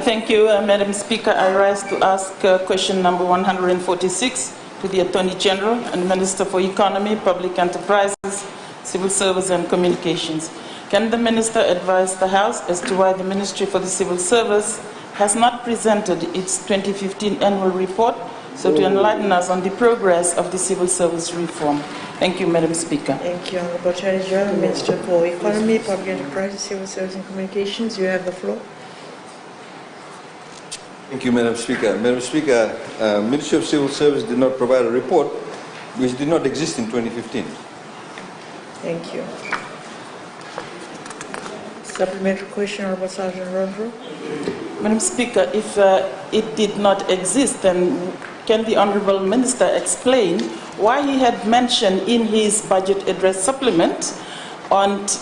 Thank you, Madam Speaker. I rise to ask question number 146 to the Attorney General and Minister for Economy, Public Enterprises, Civil Service and Communications. Can the Minister advise the House as to why the Ministry for the Civil Service has not presented its 2015 annual report, so to enlighten us on the progress of the civil service reform? Thank you, Madam Speaker. Thank you, Honorable Attorney General, Minister for Economy, Public Enterprises, Civil Service and Communications. You have the floor. Thank you, Madam Speaker. Madam Speaker, Ministry of Civil Service did not provide a report which did not exist in 2015. Thank you. Supplementary question, Honorable Sergeant Rondro. Madam Speaker, if it did not exist, then can the Honourable Minister explain why he had mentioned in his budget address supplement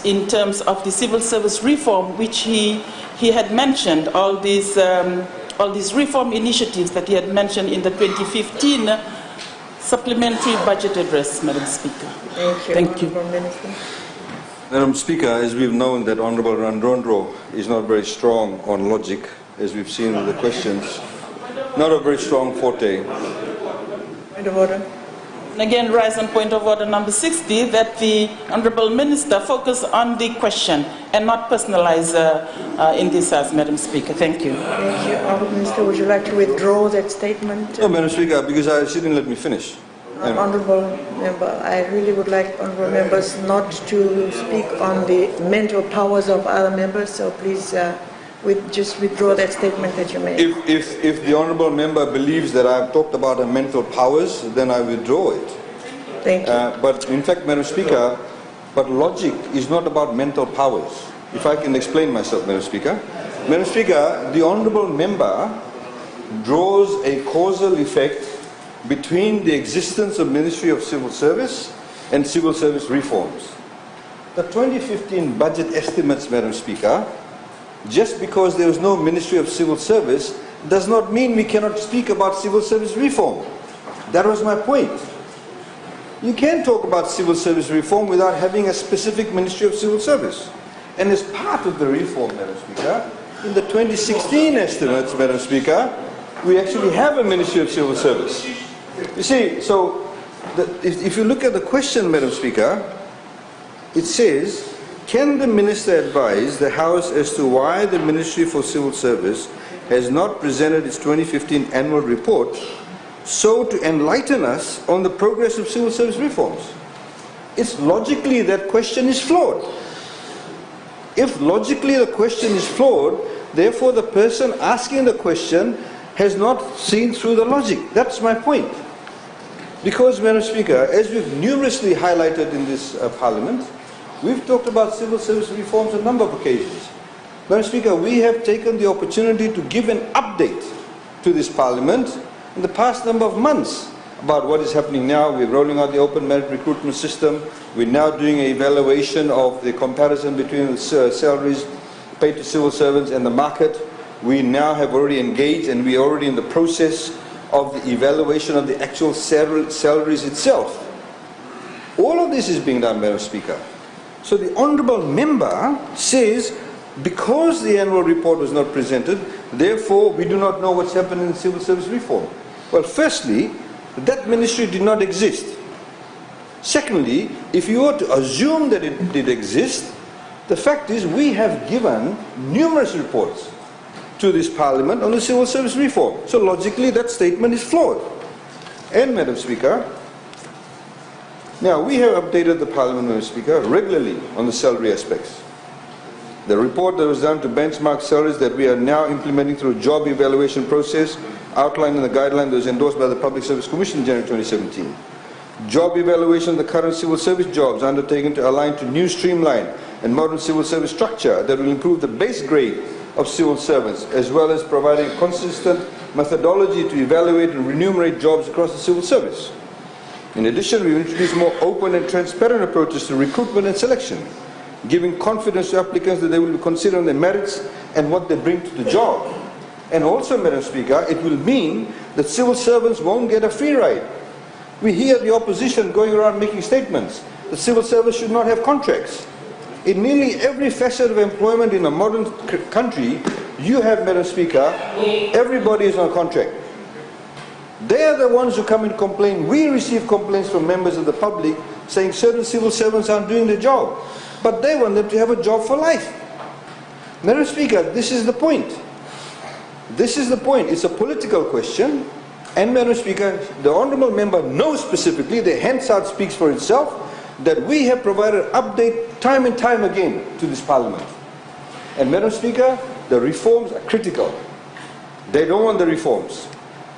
in terms of the civil service reform, which he had mentioned all these reform initiatives that he had mentioned in the 2015 supplementary budget address, Madam Speaker. Thank you. Minister. Madam Speaker, as we've known that Honourable Randondro is not very strong on logic, as we've seen with the questions, not a very strong forte. Point of order. And again, rise on point of order number 60, that the Honourable Minister focus on the question and not personalize in this House, Madam Speaker. Thank you. Thank you. Honourable Minister, would you like to withdraw that statement? No, Madam Speaker, because she didn't let me finish. Honourable Member, I really would like Honourable Members not to speak on the mental powers of other members, so please just withdraw that statement that you made. If the Honourable Member believes that I've talked about her mental powers, then I withdraw it. Thank you. But in fact, Madam Speaker, but logic is not about mental powers. If I can explain myself, Madam Speaker. Madam Speaker, the Honourable Member draws a causal effect between the existence of Ministry of Civil Service and civil service reforms. The 2015 budget estimates, Madam Speaker, just because there was no Ministry of Civil Service does not mean we cannot speak about civil service reform. That was my point. You can't talk about civil service reform without having a specific Ministry of Civil Service. And as part of the reform, Madam Speaker, in the 2016 estimates, Madam Speaker, we actually have a Ministry of Civil Service. You see, so if you look at the question, Madam Speaker, it says, can the Minister advise the House as to why the Ministry for Civil Service has not presented its 2015 annual report, so to enlighten us on the progress of civil service reforms? It's logically that question is flawed. If logically the question is flawed, therefore the person asking the question has not seen through the logic. That's my point. Because, Madam Speaker, as we've numerously highlighted in this Parliament, we've talked about civil service reforms on a number of occasions. Madam Speaker, we have taken the opportunity to give an update to this Parliament in the past number of months about what is happening now. We're rolling out the open merit recruitment system. We're now doing an evaluation of the comparison between the salaries paid to civil servants and the market. We now have already engaged, and we are already in the process of the evaluation of the actual salaries itself. All of this is being done, Madam Speaker. So the Honourable Member says, because the annual report was not presented, therefore we do not know what's happened in civil service reform. Well, firstly, that ministry did not exist. Secondly, if you were to assume that it did exist, the fact is we have given numerous reports to this Parliament on the civil service reform. So logically that statement is flawed. And, Madam Speaker, now we have updated the Parliament, Madam Speaker, regularly on the salary aspects. The report that was done to benchmark salaries that we are now implementing through a job evaluation process outlined in the guideline that was endorsed by the Public Service Commission in January 2017. Job evaluation of the current civil service jobs undertaken to align to new streamlined and modern civil service structure that will improve the base grade of civil servants, as well as providing consistent methodology to evaluate and remunerate jobs across the civil service. In addition, we will introduce more open and transparent approaches to recruitment and selection, giving confidence to applicants that they will be considering their merits and what they bring to the job. And also, Madam Speaker, it will mean that civil servants won't get a free ride. We hear the opposition going around making statements that civil servants should not have contracts. In nearly every facet of employment in a modern country, you have, Madam Speaker, everybody is on contract. They are the ones who come and complain. We receive complaints from members of the public saying certain civil servants aren't doing the job. But they want them to have a job for life. Madam Speaker, this is the point. This is the point. It's a political question. And Madam Speaker, the Honourable Member knows specifically, the Hansard speaks for itself, that we have provided update time and time again to this Parliament. And Madam Speaker, the reforms are critical. They don't want the reforms.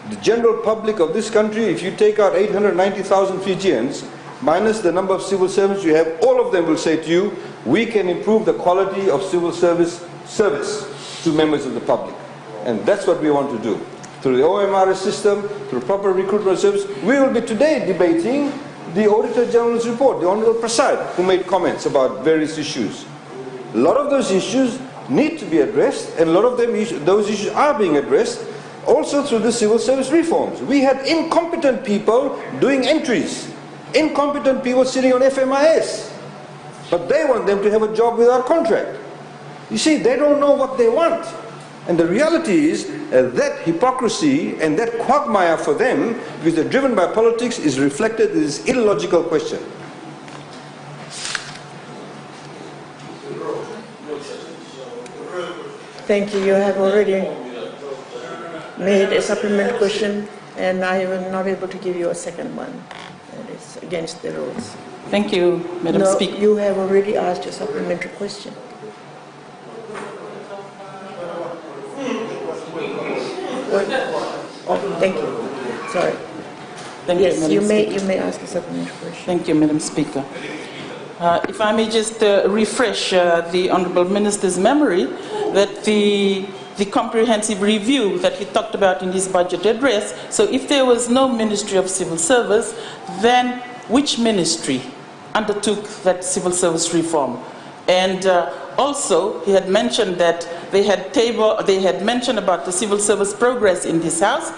The general public of this country, if you take out 890,000 Fijians, minus the number of civil servants you have, all of them will say to you, we can improve the quality of civil service to members of the public. And that's what we want to do. Through the OMRS system, through proper recruitment service, we will be today debating the Auditor General's report, the Honourable Prasad, who made comments about various issues. A lot of those issues need to be addressed, and a lot of those issues are being addressed also through the civil service reforms. We had incompetent people doing entries, incompetent people sitting on FMIS, but they want them to have a job without contract. You see, they don't know what they want. And the reality is that hypocrisy and that quagmire for them, because they're driven by politics, is reflected in this illogical question. Thank you. You have already made a supplementary question, and I am not able to give you a second one. That is against the rules. Thank you, Madam Speaker. You have already asked a supplementary question. Oh, thank you. Sorry. Thank yes, you, Madam you may ask a supplementary question. Thank you, Madam Speaker. If I may just refresh the Honourable Minister's memory that the comprehensive review that he talked about in his budget address, so if there was no Ministry of Civil Service, then which ministry undertook that civil service reform? And also, he had mentioned that they had mentioned about the civil service progress in this House.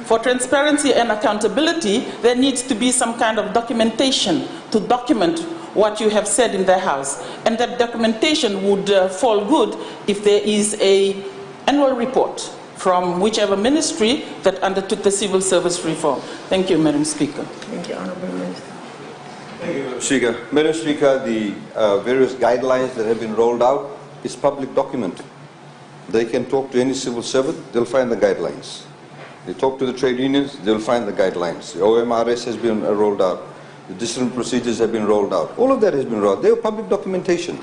For transparency and accountability, there needs to be some kind of documentation to document what you have said in the House. And that documentation would fall good if there is an annual report from whichever ministry that undertook the civil service reform. Thank you, Madam Speaker. Thank you, Honourable Minister. Thank you, Madam Speaker. Madam Speaker, the various guidelines that have been rolled out is public document. They can talk to any civil servant, they'll find the guidelines. They talk to the trade unions, they'll find the guidelines. The OMRS has been rolled out. The discipline procedures have been rolled out. All of that has been rolled out. They are public documentation.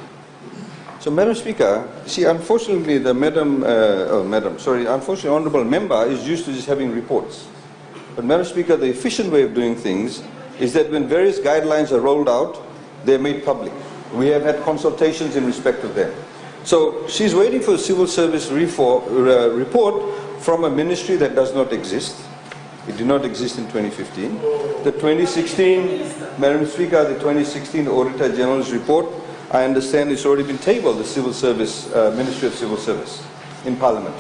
So, Madam Speaker, see, unfortunately, unfortunately, Honourable Member is used to just having reports. But, Madam Speaker, the efficient way of doing things is that when various guidelines are rolled out, they're made public. We have had consultations in respect of them. So, she's waiting for a civil service report from a ministry that does not exist. It did not exist in 2015. The 2016, Madam Speaker, the 2016 Auditor General's report, I understand it's already been tabled, the Civil Service, Ministry of Civil Service, in Parliament.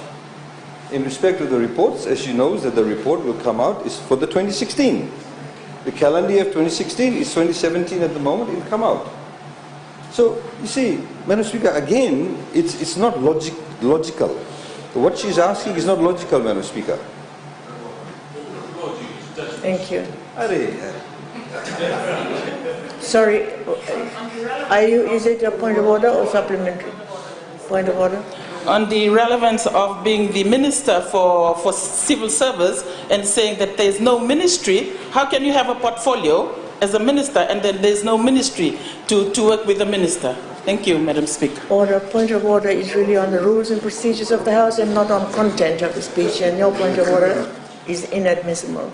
In respect of the reports, as she knows that the report will come out is for the 2016. The calendar year of 2016 is 2017 at the moment, it will come out. So, you see, Madam Speaker, again, it's not logical. What she's asking is not logical, Madam Speaker. Thank you. Sorry, is it a point of order or supplementary? Point of order? On the relevance of being the Minister for Civil Service and saying that there's no ministry, how can you have a portfolio as a minister and then there's no ministry to work with the minister? Thank you, Madam Speaker. Order. Point of order is really on the rules and procedures of the House and not on content of the speech, and your point of order is inadmissible.